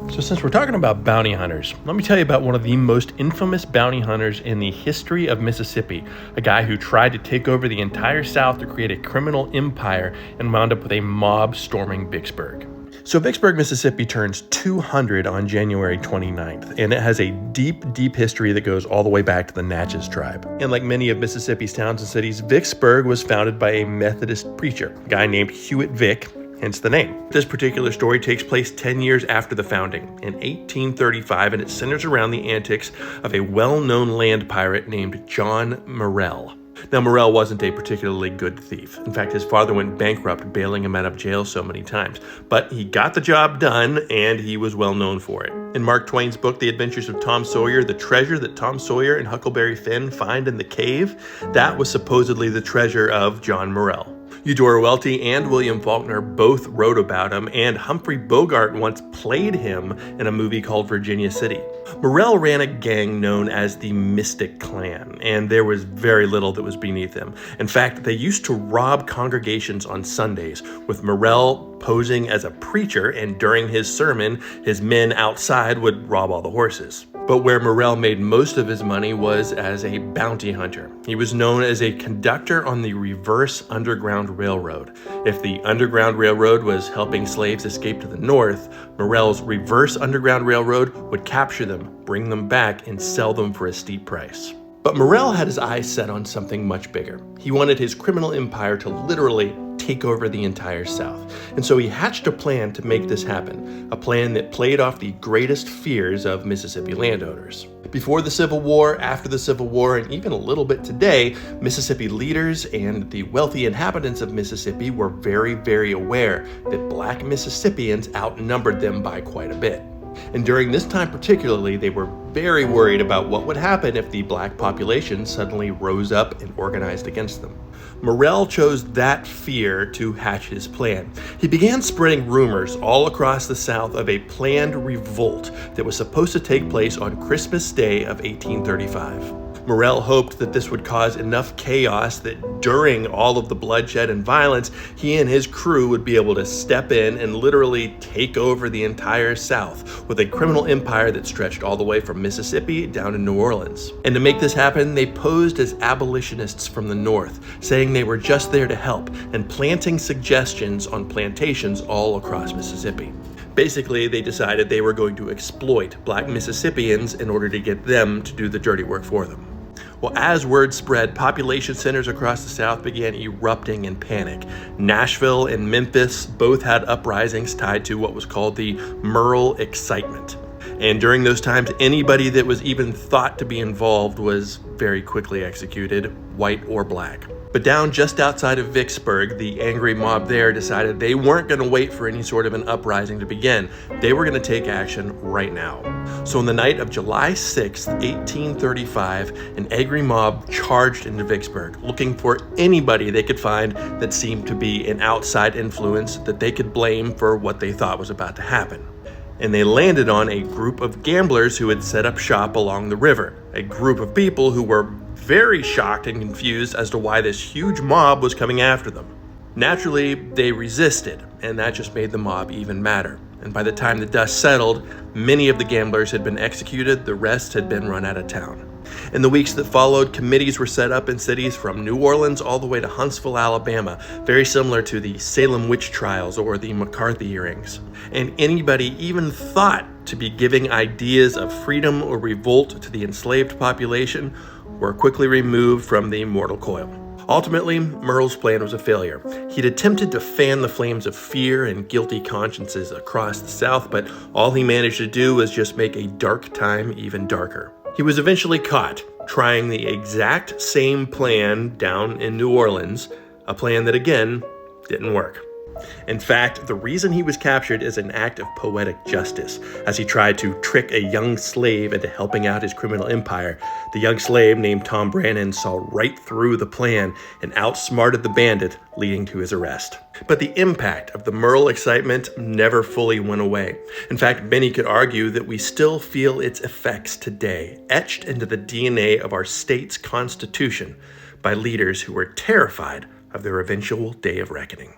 So since we're talking about bounty hunters, let me tell you about one of the most infamous bounty hunters in the history of Mississippi, a guy who tried to take over the entire South to create a criminal empire and wound up with a mob storming Vicksburg. So Vicksburg, Mississippi turns 200 on January 29th, and it has a deep, deep history that goes all the way back to the Natchez tribe. And like many of Mississippi's towns and cities, Vicksburg was founded by a Methodist preacher, a guy named Hewitt Vick, hence the name. This particular story takes place 10 years after the founding, in 1835, and it centers around the antics of a well-known land pirate named John Morrell. Now, Morrell wasn't a particularly good thief. In fact, his father went bankrupt, bailing him out of jail so many times. But he got the job done, and he was well known for it. In Mark Twain's book, The Adventures of Tom Sawyer, the treasure that Tom Sawyer and Huckleberry Finn find in the cave, that was supposedly the treasure of John Morrell. Eudora Welty and William Faulkner both wrote about him, and Humphrey Bogart once played him in a movie called Virginia City. Morrell ran a gang known as the Mystic Clan, and there was very little that was beneath him. In fact, they used to rob congregations on Sundays, with Morrell posing as a preacher, and during his sermon, his men outside would rob all the horses. But where Morrell made most of his money was as a bounty hunter. He was known as a conductor on the reverse Underground Railroad. If the Underground Railroad was helping slaves escape to the north, Morrell's reverse Underground Railroad would capture them, bring them back, and sell them for a steep price. But Morrell had his eyes set on something much bigger. He wanted his criminal empire to literally take over the entire South. And so he hatched a plan to make this happen, a plan that played off the greatest fears of Mississippi landowners. Before the Civil War, after the Civil War, and even a little bit today, Mississippi leaders and the wealthy inhabitants of Mississippi were very, very aware that black Mississippians outnumbered them by quite a bit. And during this time particularly, they were very worried about what would happen if the black population suddenly rose up and organized against them. Morrell chose that fear to hatch his plan. He began spreading rumors all across the South of a planned revolt that was supposed to take place on Christmas Day of 1835. Morrell hoped that this would cause enough chaos that during all of the bloodshed and violence, he and his crew would be able to step in and literally take over the entire South with a criminal empire that stretched all the way from Mississippi down to New Orleans. And to make this happen, they posed as abolitionists from the North, saying they were just there to help and planting suggestions on plantations all across Mississippi. Basically, they decided they were going to exploit black Mississippians in order to get them to do the dirty work for them. Well, as word spread, population centers across the South began erupting in panic. Nashville and Memphis both had uprisings tied to what was called the Merle Excitement. And during those times, anybody that was even thought to be involved was very quickly executed, white or black. But down just outside of Vicksburg, the angry mob there decided they weren't going to wait for any sort of an uprising to begin. They were going to take action right now. So on the night of July 6th, 1835, an angry mob charged into Vicksburg, looking for anybody they could find that seemed to be an outside influence that they could blame for what they thought was about to happen. And they landed on a group of gamblers who had set up shop along the river, a group of people who were very shocked and confused as to why this huge mob was coming after them. Naturally, they resisted, and that just made the mob even madder. And by the time the dust settled, many of the gamblers had been executed, the rest had been run out of town. In the weeks that followed, committees were set up in cities from New Orleans all the way to Huntsville, Alabama, very similar to the Salem witch trials or the McCarthy hearings. And anybody even thought to be giving ideas of freedom or revolt to the enslaved population were quickly removed from the mortal coil. Ultimately, Morrell's plan was a failure. He'd attempted to fan the flames of fear and guilty consciences across the South, but all he managed to do was just make a dark time even darker. He was eventually caught trying the exact same plan down in New Orleans, a plan that again didn't work. In fact, the reason he was captured is an act of poetic justice. As he tried to trick a young slave into helping out his criminal empire, the young slave named Tom Brannan saw right through the plan and outsmarted the bandit, leading to his arrest. But the impact of the Merle excitement never fully went away. In fact, many could argue that we still feel its effects today, etched into the DNA of our state's constitution by leaders who were terrified of their eventual day of reckoning.